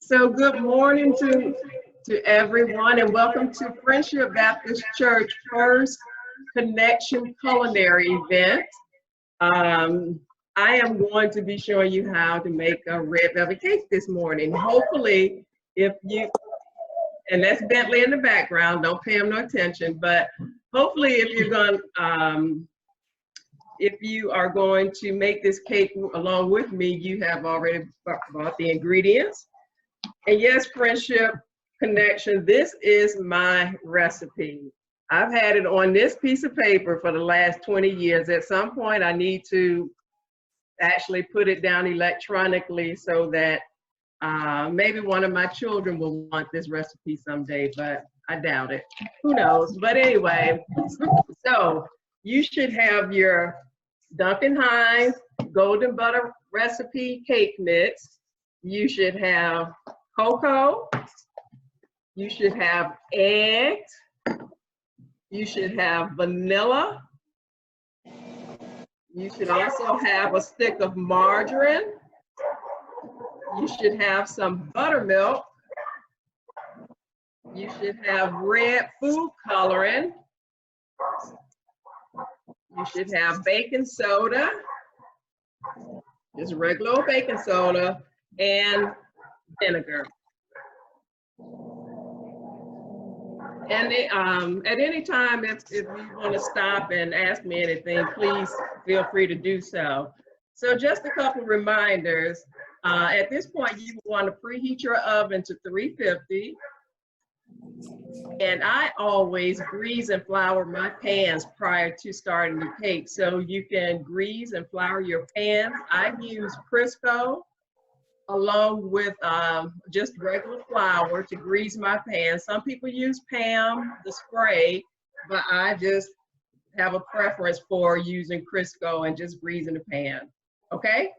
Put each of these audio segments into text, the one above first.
So good morning to everyone and welcome to Friendship Baptist Church First Connection Culinary event. I am going to be showing you how to make a red velvet cake this morning. Hopefully, if you, and that's Bentley in the background, don't pay him no attention, but hopefully if you're going, if you are going to make this cake along with me, you have already bought the ingredients. And yes, Friendship Connection, this is my recipe. I've had it on this piece of paper for the last 20 years. At some point, I need to actually put it down electronically so that maybe one of my children will want this recipe someday, but I doubt it. Who knows? But anyway, so you should have your Duncan Hein golden butter recipe cake mix. You should have cocoa. You should have eggs. You should have vanilla. You should also have a stick of margarine. You should have some buttermilk. You should have red food coloring. You should have baking soda, just regular old baking soda, and vinegar. And at any time, if you want to stop and ask me anything, please feel free to do so. So just a couple reminders. At this point, you want to preheat your oven to 350. And I always grease and flour my pans prior to starting the cake. So you can grease and flour your pans. I use Crisco along with just regular flour to grease my pan. Some people use Pam, the spray, but I just have a preference for using Crisco and just greasing the pan, okay?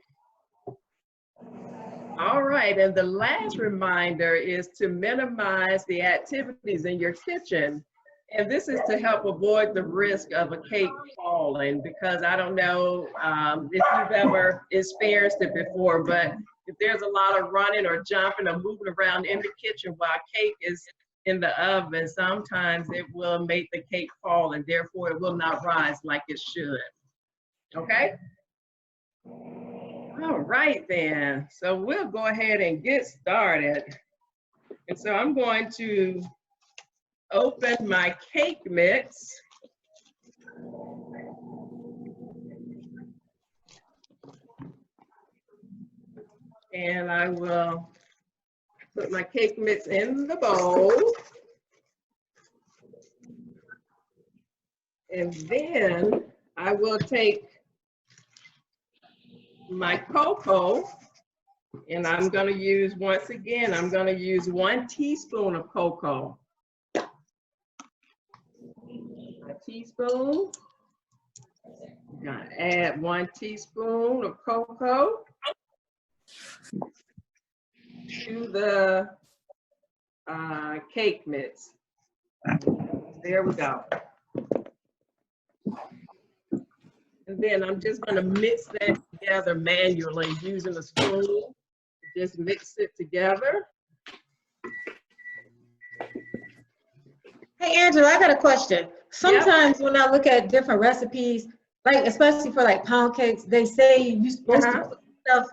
All right, and the last reminder is to minimize the activities in your kitchen. And this is to help avoid the risk of a cake falling, because I don't know if you've ever experienced it before, but if there's a lot of running or jumping or moving around in the kitchen while cake is in the oven, sometimes it will make the cake fall and therefore it will not rise like it should, okay? All right then, so we'll go ahead and get started. And so I'm going to open my cake mix. And I will put my cake mix in the bowl. And then I will take my cocoa, and I'm going to use, once again, I'm going to use 1 teaspoon of cocoa. A teaspoon. I'm going to add 1 teaspoon of cocoa to the cake mix. There we go. And then I'm just going to mix that together manually using a spoon. Just mix it together. Hey, Angela, I got a question. Sometimes when I look at different recipes, like especially for like pound cakes, they say you're supposed to put stuff,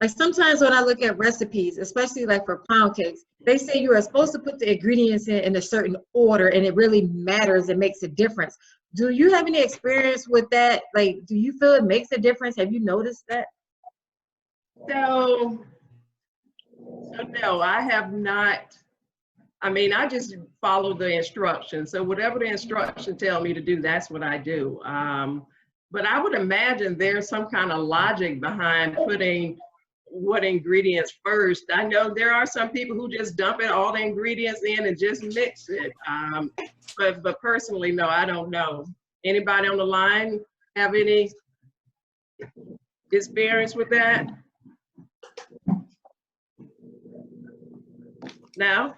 like sometimes when I look at recipes, especially like for pound cakes, they say you are supposed to put the ingredients in a certain order and it really matters, it makes a difference. Do you have any experience with that? Like, do you feel it makes a difference? Have you noticed that? So no, I have not. I mean, I just follow the instructions. So whatever the instructions tell me to do, that's what I do. But I would imagine there's some kind of logic behind putting what ingredients first. I know there are some people who just dump it all the ingredients in and just mix it. But personally, no, I don't know. Anybody on the line have any experience with that? No?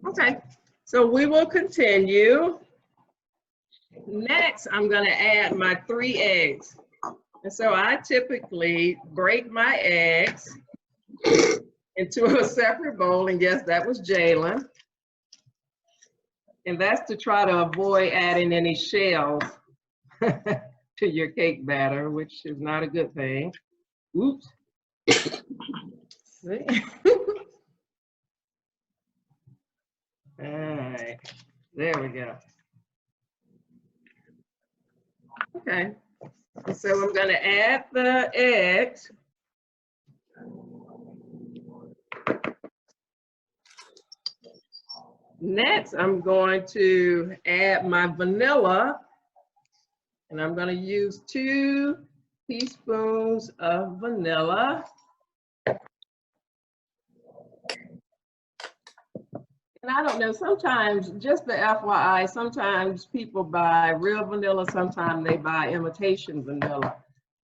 Okay, so we will continue. Next, I'm gonna add my 3 eggs. And so I typically break my eggs into a separate bowl, and yes, that was Jalen. And that's to try to avoid adding any shells to your cake batter, which is not a good thing. Oops. All right, there we go. Okay, so I'm gonna add the eggs. Next, I'm going to add my vanilla, and I'm going to use 2 teaspoons of vanilla. And I don't know, sometimes, just the FYI, sometimes people buy real vanilla, sometimes they buy imitation vanilla.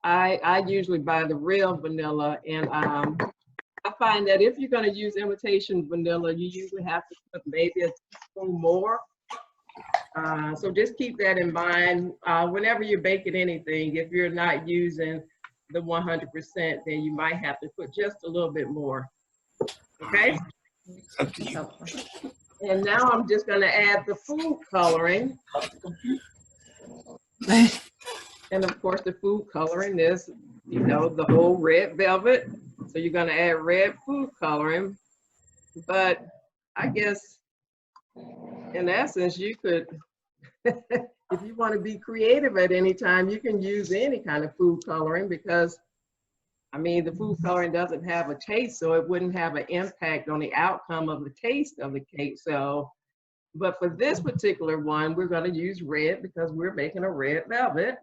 I usually buy the real vanilla, and I find that if you're going to use imitation vanilla, you usually have to put maybe a teaspoon more. So just keep that in mind whenever you're baking anything. If you're not using the 100%, then you might have to put just a little bit more. Okay? Up to you. And now I'm just going to add the food coloring. And of course, the food coloring is, you know, the whole red velvet. So you're going to add red food coloring. But I guess, in essence, you could, if you want to be creative at any time, you can use any kind of food coloring because, I mean, the food coloring doesn't have a taste, so it wouldn't have an impact on the outcome of the taste of the cake. So, but for this particular one, we're going to use red because we're making a red velvet.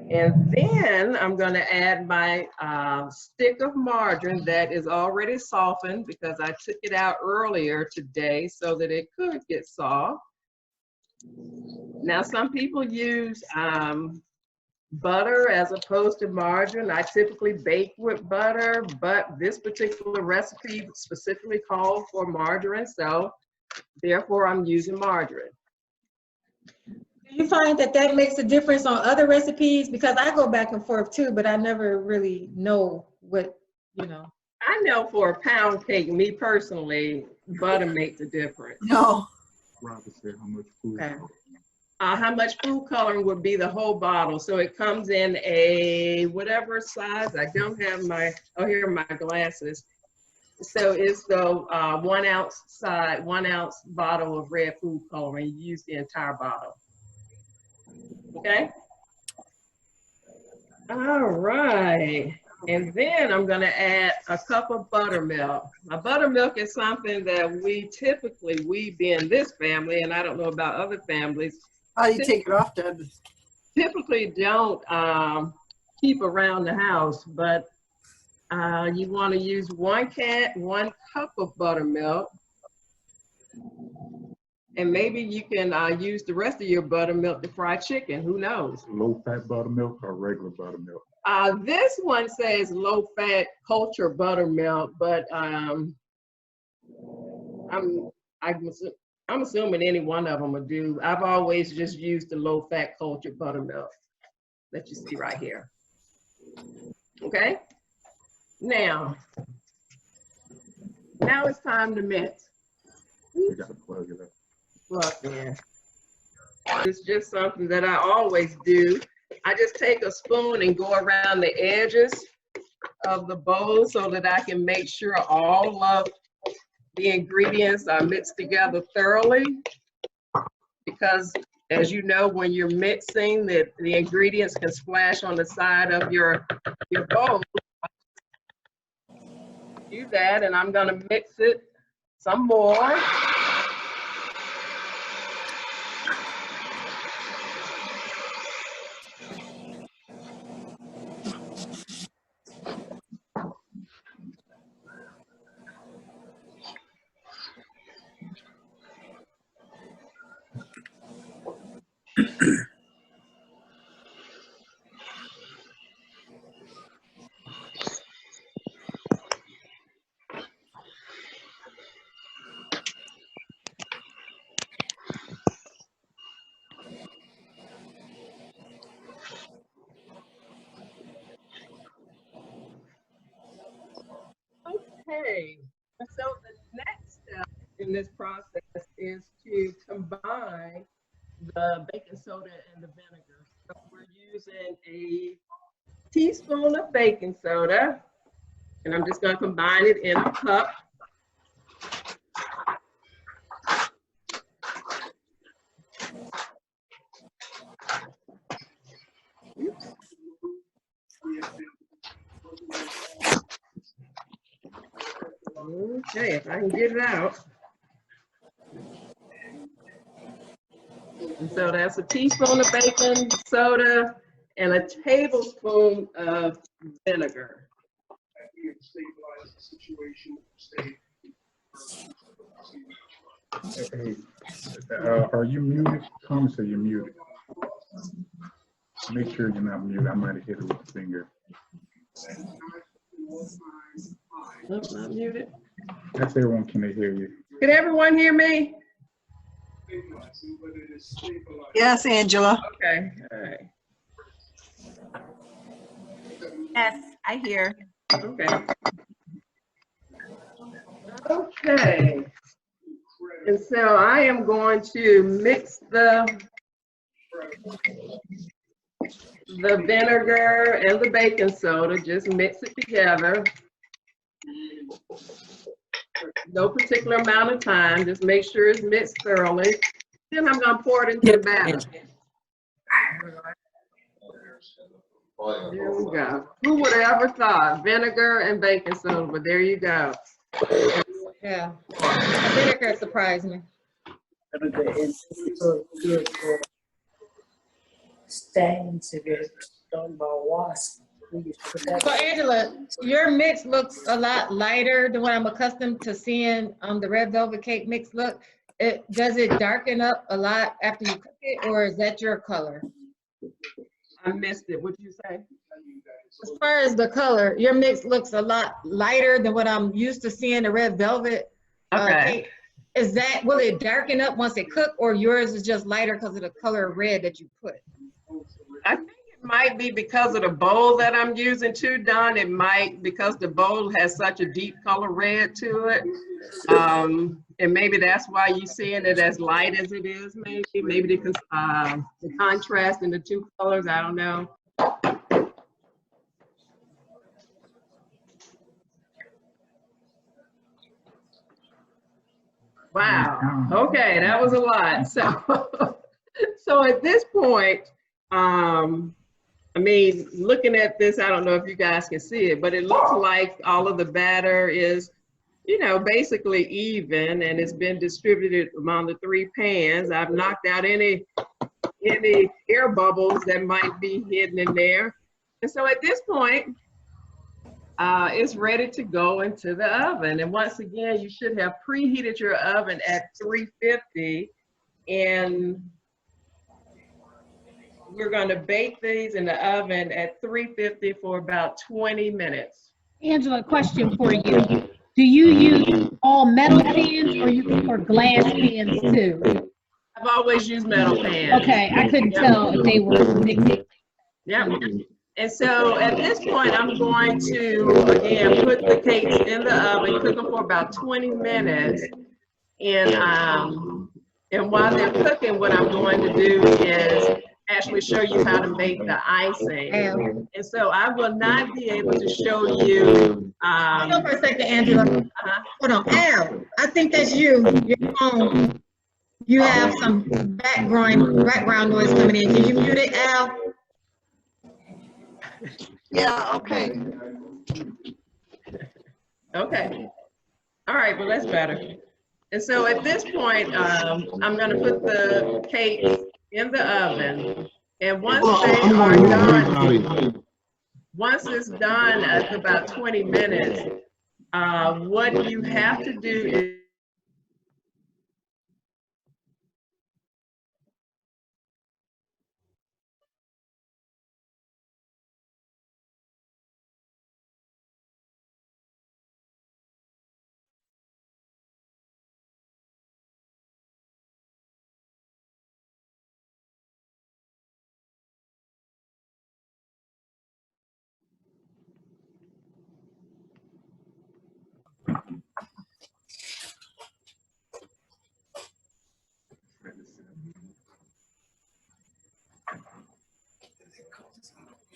And then I'm going to add my stick of margarine that is already softened because I took it out earlier today so that it could get soft. Now, some people use butter as opposed to margarine. I typically bake with butter, but this particular recipe specifically called for margarine, so therefore I'm using margarine. Do you find that that makes a difference on other recipes? Because I go back and forth too, but I never really know what, you know. I know for a pound cake, me personally, butter makes a difference. No. Robert said how much food. Okay. How much food coloring would be the whole bottle? So it comes in a whatever size. I don't have my, oh, here are my glasses. So it's the 1 ounce side, 1 ounce bottle of red food coloring. You use the entire bottle. Okay. All right. And then I'm going to add a cup of buttermilk. Now, buttermilk is something that we be in this family, and I don't know about other families. How do you take it off, Deb? Typically don't keep around the house, but you want to use 1 cup of buttermilk. And maybe you can use the rest of your buttermilk to fry chicken. Who knows? Low fat buttermilk or regular buttermilk? This one says low fat culture buttermilk, but I'm assuming any one of them would do. I've always just used the low fat culture buttermilk that you see right here. Okay. Now it's time to mix. You gotta plug it up. Look, man, it's just something that I always do. I just take a spoon and go around the edges of the bowl so that I can make sure all of the ingredients are mixed together thoroughly. Because as you know, when you're mixing, the ingredients can splash on the side of your bowl. Do that, and I'm gonna mix it some more. Okay, so the next step in this process is to combine the baking soda and the vinegar. So we're using a teaspoon of baking soda, and I'm just going to combine it in a cup. Oops. Okay, if I can get it out. And so that's a teaspoon of baking soda and a tablespoon of vinegar. Hey, are you muted? Come say you're muted. Make sure you're not muted. I might have hit it with the finger. Nope, not muted. That's everyone. Can they hear you? Can everyone hear me? Yes, Angela. Okay, all right. Yes, I hear. Okay. Okay. And so I am going to mix the vinegar and the baking soda, just mix it together. No particular amount of time, just make sure it's mixed thoroughly. Then I'm gonna pour it into the batter. There we go. Who would have ever thought vinegar and baking soda, but there you go. Yeah, the vinegar surprised me. Vinegar is so good for stains if you're stung by wasps. We used to put that. So Angela, your mix looks a lot lighter than what I'm accustomed to seeing the red velvet cake mix look. Does it darken up a lot after you cook it, or is that your color? I missed it. What'd you say? As far as the color, your mix looks a lot lighter than what I'm used to seeing the red velvet cake. Is that, will it darken up once it cook, or yours is just lighter because of the color of red that you put? I think it might be because of the bowl that I'm using too, Don. It might, because the bowl has such a deep color red to it. And maybe that's why you're seeing it as light as it is, maybe because the contrast in the two colors, I don't know. Wow, okay, that was a lot. So, so at this point, I mean, looking at this, I don't know if you guys can see it, but it looks like all of the batter is, you know, basically even, and it's been distributed among the three pans. I've knocked out any air bubbles that might be hidden in there. And so at this point, it's ready to go into the oven. And once again, you should have preheated your oven at 350, and we're going to bake these in the oven at 350 for about 20 minutes. Angela, question for you. Do you use all metal pans or glass pans too? I've always used metal pans. Okay, I couldn't tell if they were mixed. Yep. And so at this point, I'm going to, again, put the cakes in the oven, cook them for about 20 minutes. And while they're cooking, what I'm going to do is actually show you how to make the icing. And so I will not be able to show you. Hold on for a second, Angela. Hold on, Al, I think that's you, your phone. You have some background noise coming in. Can you mute it, Al? Yeah, okay. Okay. All right, well, that's better. And so at this point, I'm going to put the cakes in the oven. And once they are done, once it's done at about 20 minutes, what you have to do is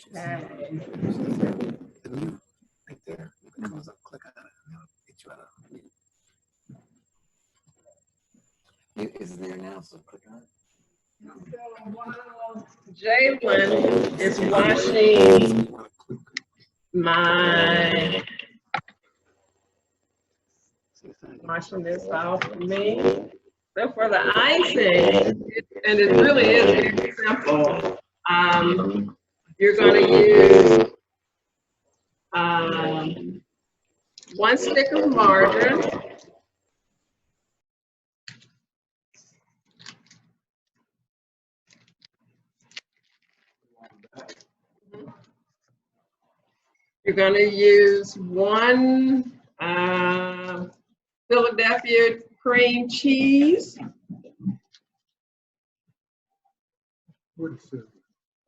Okay. The mute right there. If it comes up, click on it, and it'll get you out of mute. Mute is there now, so click on it. So while Jalen is washing washing this off for me. So for the icing, and it really is very simple. You're going to use 1 stick of margarine. You're going to use 1 Philadelphia cream cheese.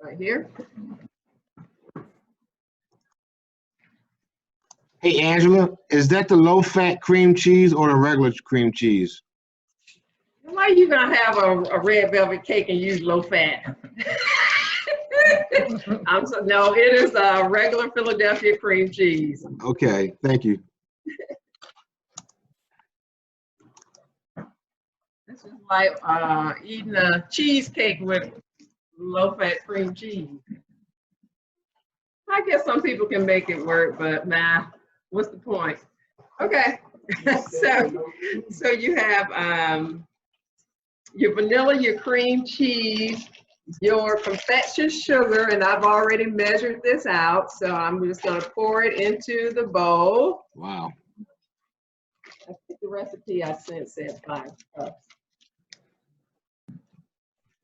Right here. Hey, Angela, is that the low-fat cream cheese or the regular cream cheese? Why are you gonna have a red velvet cake and use low fat? No, it is a regular Philadelphia cream cheese. Okay, thank you. This is like eating a cheesecake with low fat cream cheese. I guess some people can make it work, but nah, what's the point? Okay, so you have your vanilla, your cream cheese, your confection sugar, and I've already measured this out, so I'm just going to pour it into the bowl. Wow. I think the recipe I sent said 5 cups.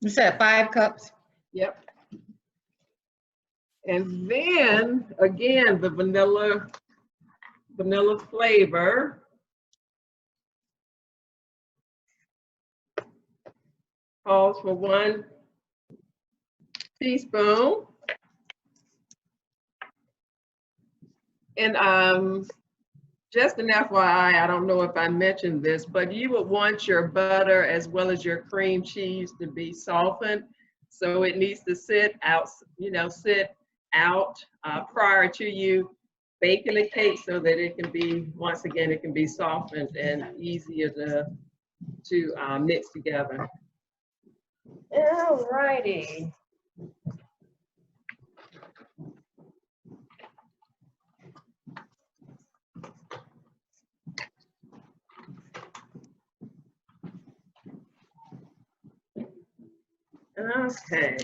You said 5 cups? Yep. And then, again, the vanilla flavor. Calls for 1 teaspoon. And just an FYI, I don't know if I mentioned this, but you would want your butter as well as your cream cheese to be softened. So it needs to sit out, prior to you baking the cake so that it can be, once again, it can be softened and easier to mix together. All righty. Okay.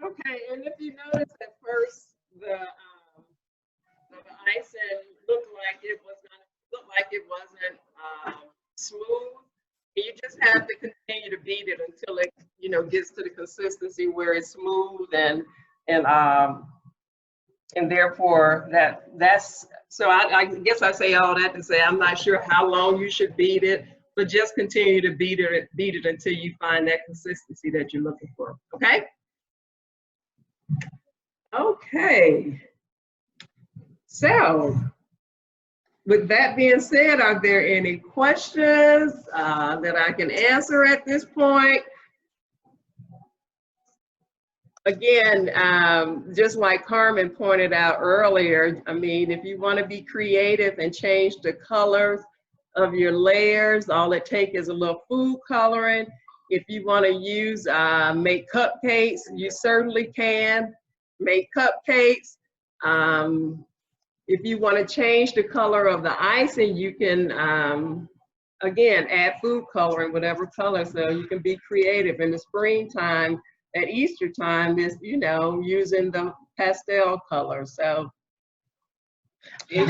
Okay, and if you notice at first the icing looked like it wasn't smooth, you just have to continue to beat it until it gets to the consistency where it's smooth and And therefore, that's so I guess I say all that to say I'm not sure how long you should beat it, but just continue to beat it until you find that consistency that you're looking for. Okay? Okay. So, with that being said, are there any questions that I can answer at this point? Again, just like Carmen pointed out earlier, I mean, if you want to be creative and change the colors of your layers, all it takes is a little food coloring. If you want to use, make cupcakes, you certainly can make cupcakes. If you want to change the color of the icing, you can, again, add food coloring, whatever color, so you can be creative. In the springtime, at Easter time, is, you know, using the pastel colors. So, I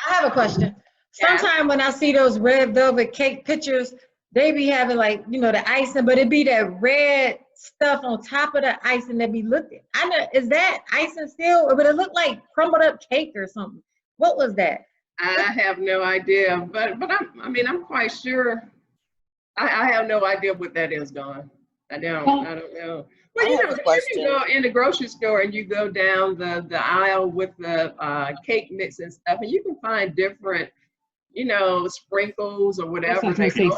have a question. Sometimes when I see those red velvet cake pictures, they be having like, you know, the icing, but it be that red stuff on top of the icing that be looking. I know, is that icing still, or would it look like crumbled up cake or something? What was that? I have no idea, but I'm quite sure. I have no idea what that is, Dawn. I don't know. Well, you know, you can go in the grocery store and you go down the aisle with the cake mix and stuff, and you can find different, you know, sprinkles or whatever. I was gonna say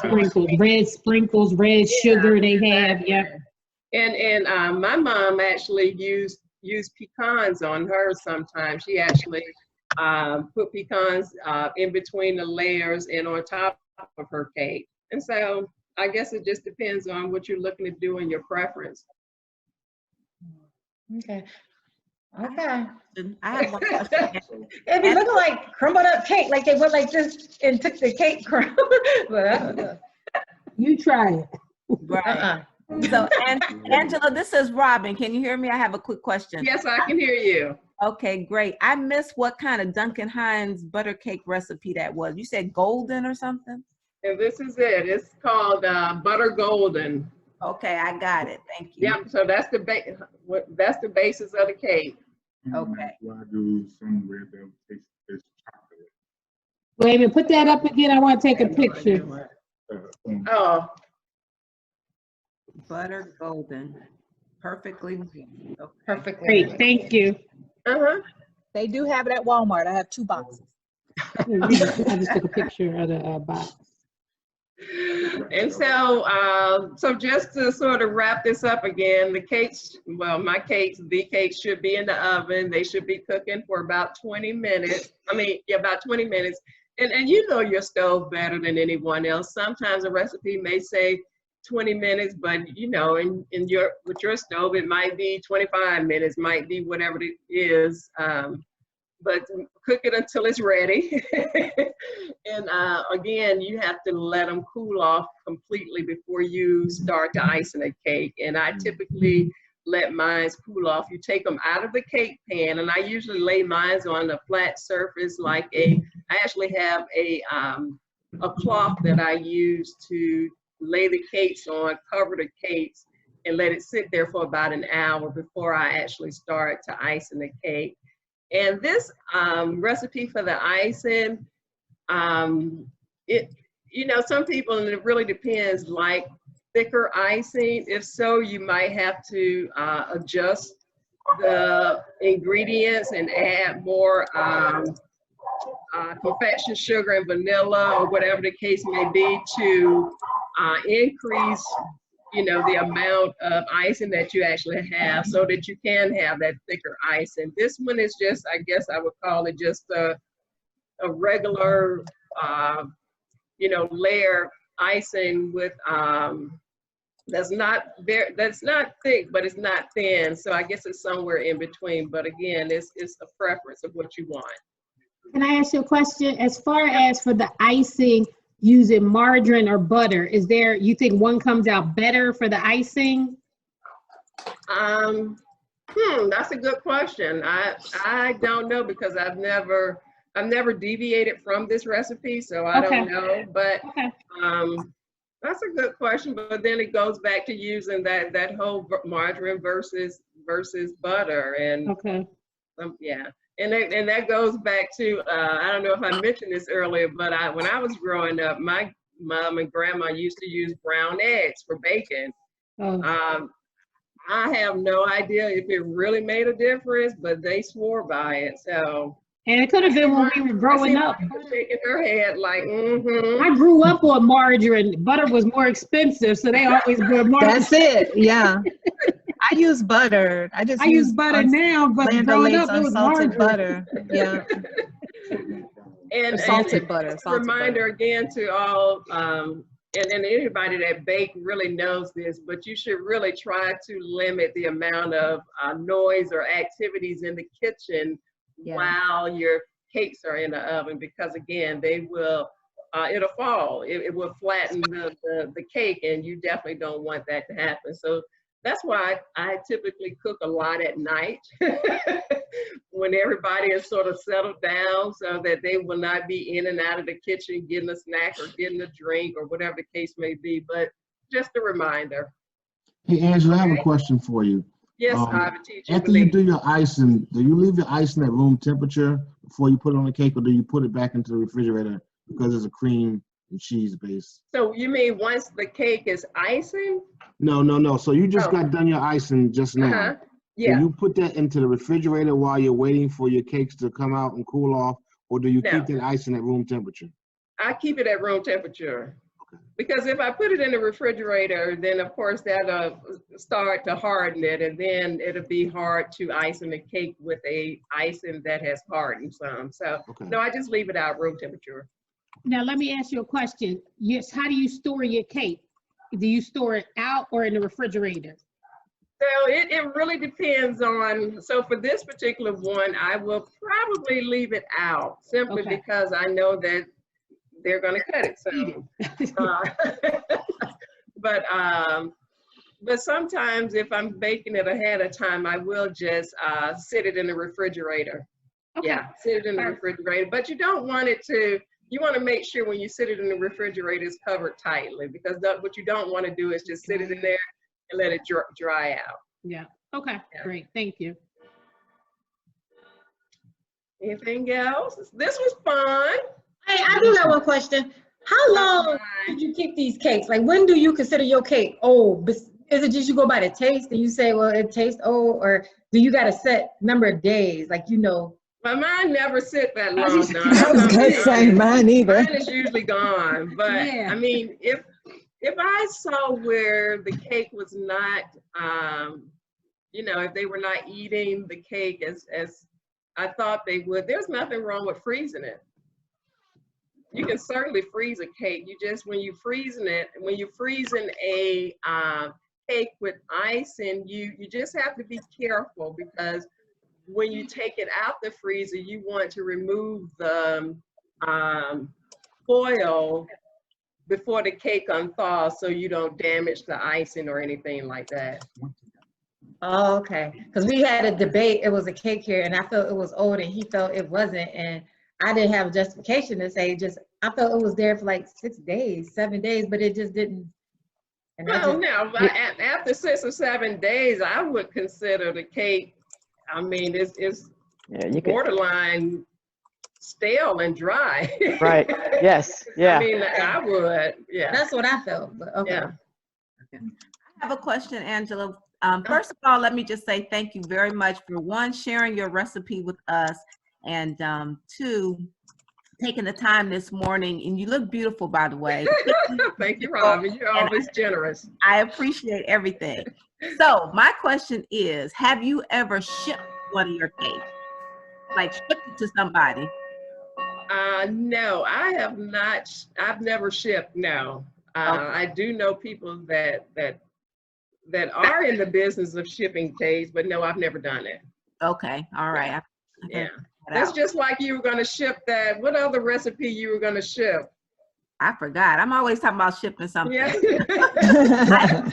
sprinkles, red sugar they have, yeah. And my mom actually used pecans on hers sometimes. She actually put pecans in between the layers and on top of her cake. And so I guess it just depends on what you're looking to do and your preference. Okay. I have one question. It be looking like crumbled up cake, like they went like this and took the cake crumb. But I don't know. You try it. Right. So, Angela, this is Robin. Can you hear me? I have a quick question. Yes, I can hear you. Okay, great. I missed what kind of Duncan Hines butter cake recipe that was. You said golden or something? And this is it. It's called butter golden. Okay, I got it. Thank you. Yep. So that's the basis of the cake. Okay. Well, I do some red velvet cake is chocolate. Wait a minute, put that up again. I want to take a picture. Oh. Butter golden. Perfectly. Okay. Perfectly. Great, thank you. They do have it at Walmart. I have 2 boxes. I just took a picture of the box. And so, so just to sort of wrap this up again, the cakes, well, the cakes should be in the oven. They should be cooking for about 20 minutes. About 20 minutes. And you know your stove better than anyone else. Sometimes a recipe may say 20 minutes, but you know, with your stove, it might be 25 minutes, might be whatever it is. But cook it until it's ready. And again, you have to let them cool off completely before you start to icing a cake. And I typically let mine cool off. You take them out of the cake pan, and I usually lay mine on a flat surface, I actually have a cloth that I use to lay the cakes on, cover the cakes, and let it sit there for about an hour before I actually start to icing the cake. And this recipe for the icing, you know, some people, and it really depends, like thicker icing. If so, you might have to adjust the ingredients and add more confection sugar and vanilla, or whatever the case may be, to increase, you know, the amount of icing that you actually have, so that you can have that thicker icing. This one is just, I guess I would call it just a regular, you know, layer icing with, that's not thick, but it's not thin. So I guess it's somewhere in between. But again, it's a preference of what you want. Can I ask you a question? As far as for the icing, using margarine or butter, you think one comes out better for the icing? That's a good question. I don't know, because I've never deviated from this recipe, so I don't know. But that's a good question. But then it goes back to using that whole margarine versus butter. And Yeah. And that goes back to, I don't know if I mentioned this earlier, but when I was growing up, my mom and grandma used to use brown eggs for bacon. Oh. I have no idea if it really made a difference, but they swore by it. So. And it could have been when we were growing up. Shaking her head like, I grew up on margarine. Butter was more expensive, so they always put margarine. That's it. Yeah. I use butter. I use butter now, but growing up it was margarine. Butter. Yeah. and salted butter. Reminder again to all, and anybody that bake really knows this, but you should really try to limit the amount of noise or activities in the kitchen while your cakes are in the oven, because again, they will, it'll fall. It will flatten the cake, and you definitely don't want that to happen. So that's why I typically cook a lot at night when everybody is sort of settled down, so that they will not be in and out of the kitchen getting a snack or getting a drink or whatever the case may be. But just a reminder. Hey, Angela, I have a question for you. Yes, I have a teacher. After you do your icing, do you leave your icing at room temperature before you put it on the cake, or do you put it back into the refrigerator because it's a cream and cheese base? So you mean once the cake is icing? No. So you just got done your icing just now. Yeah. Do you put that into the refrigerator while you're waiting for your cakes to come out and cool off, or do you keep that icing at room temperature? I keep it at room temperature. Because if I put it in the refrigerator, then of course that'll start to harden it, and then it'll be hard to icing the cake with a icing that has hardened some. So no, I just leave it out room temperature. Now let me ask you a question. Yes, how do you store your cake? Do you store it out or in the refrigerator? So it really depends on, so for this particular one, I will probably leave it out simply because I know that they're going to cut it. So, but sometimes if I'm baking it ahead of time, I will just sit it in the refrigerator. Yeah, sit it in the refrigerator. But you don't want it to, you want to make sure when you sit it in the refrigerator it's covered tightly, because what you don't want to do is just sit it in there and let it dry out. Yeah. Okay. Great. Thank you. Anything else? This was fun. Hey, I do got one question. How long did you keep these cakes? Like, when do you consider your cake old? Is it just you go by the taste and you say, well, it tastes old, or do you got a set number of days? Like, you know. Well, mine never sit that long. I was gonna say mine either. Mine is usually gone. But I mean, if I saw where the cake was not, you know, if they were not eating the cake as I thought they would, there's nothing wrong with freezing it. You can certainly freeze a cake. You just, when you're freezing a cake with icing, you just have to be careful, because when you take it out the freezer, you want to remove the foil before the cake unthaws, so you don't damage the icing or anything like that. Oh, okay. Because we had a debate. It was a cake here, and I felt it was old, and he felt it wasn't, and I didn't have a justification to say, I felt it was there for like 6 days, 7 days, but it just didn't. And after 6 or 7 days, I would consider the cake, I mean, it's borderline stale and dry. Right. Yes. Yeah. I mean, I would. Yeah. That's what I felt. But okay. Yeah. I have a question, Angela. First of all, let me just say thank you very much for, one, sharing your recipe with us, and two, taking the time this morning. And you look beautiful, by the way. Thank you, Robin. You're always generous. I appreciate everything. So my question is, have you ever shipped one of your cakes? Like shipped it to somebody? No, I have not. I've never shipped, no. I do know people that are in the business of shipping cakes, but no, I've never done it. Okay, all right. Yeah. That's just like you were going to ship that. What other recipe you were going to ship? I forgot. I'm always talking about shipping something. Yeah.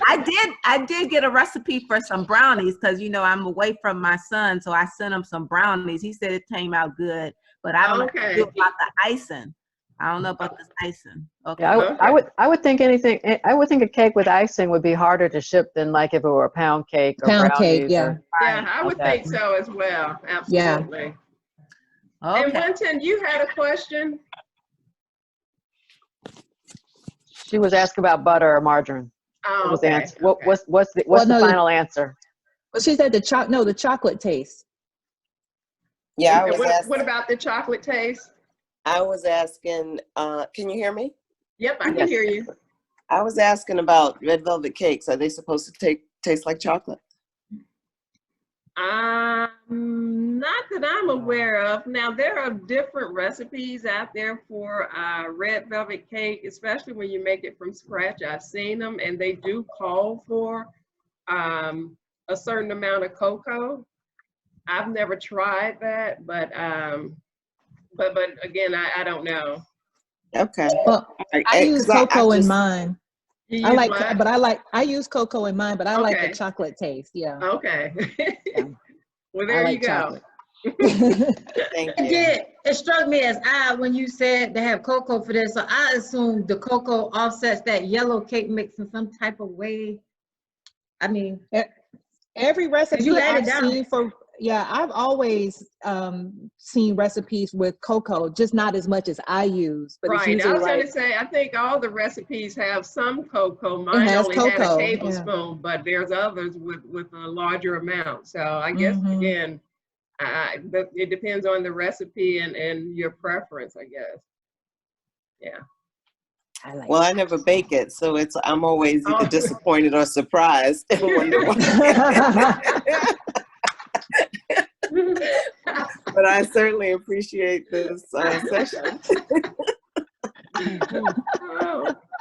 I did get a recipe for some brownies, because, you know, I'm away from my son, so I sent him some brownies. He said it came out good, but I don't know what to do about the icing. I don't know about this icing. Okay. Yeah, I would think anything. I would think a cake with icing would be harder to ship than like if it were a pound cake or Pound cake, brownies. yeah. Or, Yeah, I would think so as well. Absolutely. And Okay. Winton, you had a question? she was asking about butter or margarine. Oh, What was the okay. answer? What's the Well, no, final answer? Well, she said the chocolate taste. Yeah, And what about the chocolate taste? I was asking, can you hear me? Yep, I can hear you. I was asking about red velvet cakes. Are they supposed to taste like chocolate? Not that I'm aware of. Now, there are different recipes out there for red velvet cake, especially when you make it from scratch. I've seen them, and they do call for a certain amount of cocoa. I've never tried that, but again, I don't know. Okay. Well, I use cocoa in mine. I use cocoa in mine, but I like the chocolate taste. Yeah. Okay. Yeah. Well, there you go. Chocolate. Thank you. It struck me as odd when you said they have cocoa for this, so I assumed the cocoa offsets that yellow cake mix in some type of way. I mean, every recipe you had I've it down. seen I've always seen recipes with cocoa, just not as much as I use. But Right. I was going to say, I think all the recipes have some cocoa. Mine only had a tablespoon, but there's others with a larger amount. So I guess, again, it depends on the recipe and your preference, I guess. Yeah. Well, I never bake it, so I'm always either disappointed or surprised. But I certainly appreciate this session.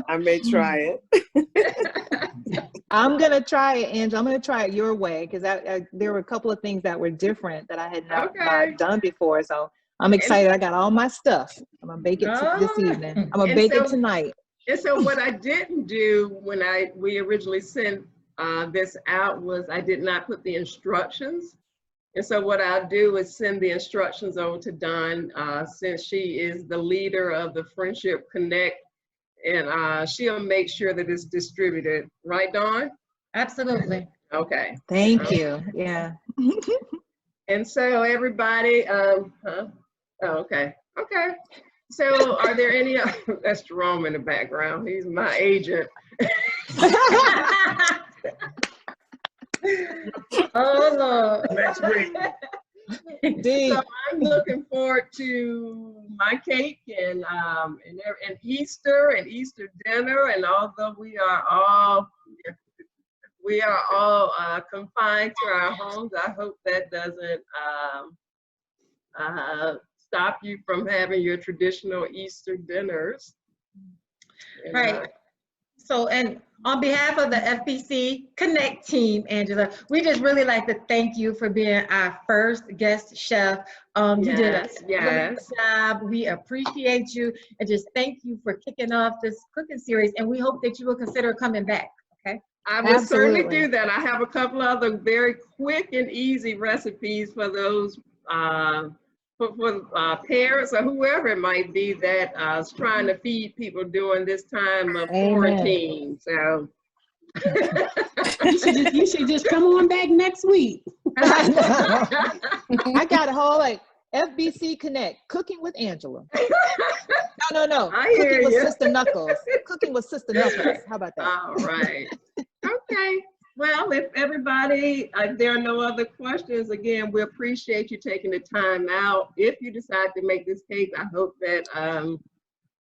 I may try it. I'm gonna try it, Angela. I'm gonna try it your way because there were a couple of things that were different that I had not done before. So I'm excited. I got all my stuff. I'm gonna bake it this evening. I'm gonna bake it tonight. And so what I didn't do when we originally sent this out was I did not put the instructions. And so what I'll do is send the instructions over to Dawn, since she is the leader of the Friendship Connect, and she'll make sure that it's distributed. Right, Dawn? Absolutely. Okay. Thank you. Yeah. And so everybody, okay. So are there any, that's Jerome in the background. He's my agent. Oh, Lord. Next week. So I'm looking forward to my cake and Easter and Easter dinner. And although we are all confined to our homes, I hope that doesn't stop you from having your traditional Easter dinners. Right. So, and on behalf of the FBC Connect team, Angela, we just really like to thank you for being our first guest chef. You did a really good job. We appreciate you and just thank you for kicking off this cooking series. And we hope that you will consider coming back. Okay. I will certainly do that. I have a couple other very quick and easy recipes for those for parents or whoever it might be that is trying to feed people during this time of quarantine. So you should just come on back next week. I got a whole FBC Connect, cooking with Angela. No. Cooking with Sister Nuckles. Cooking with Sister Nuckles. How about that? All right. Okay. Well, if everybody, there are no other questions, again, we appreciate you taking the time out. If you decide to make this cake, I hope that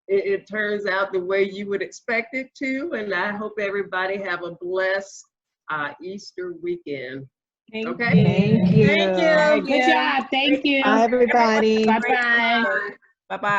it turns out the way you would expect it to. And I hope everybody have a blessed Easter weekend. Okay? Thank you. Good job. Thank you. Bye, everybody. Bye-bye. Bye-bye.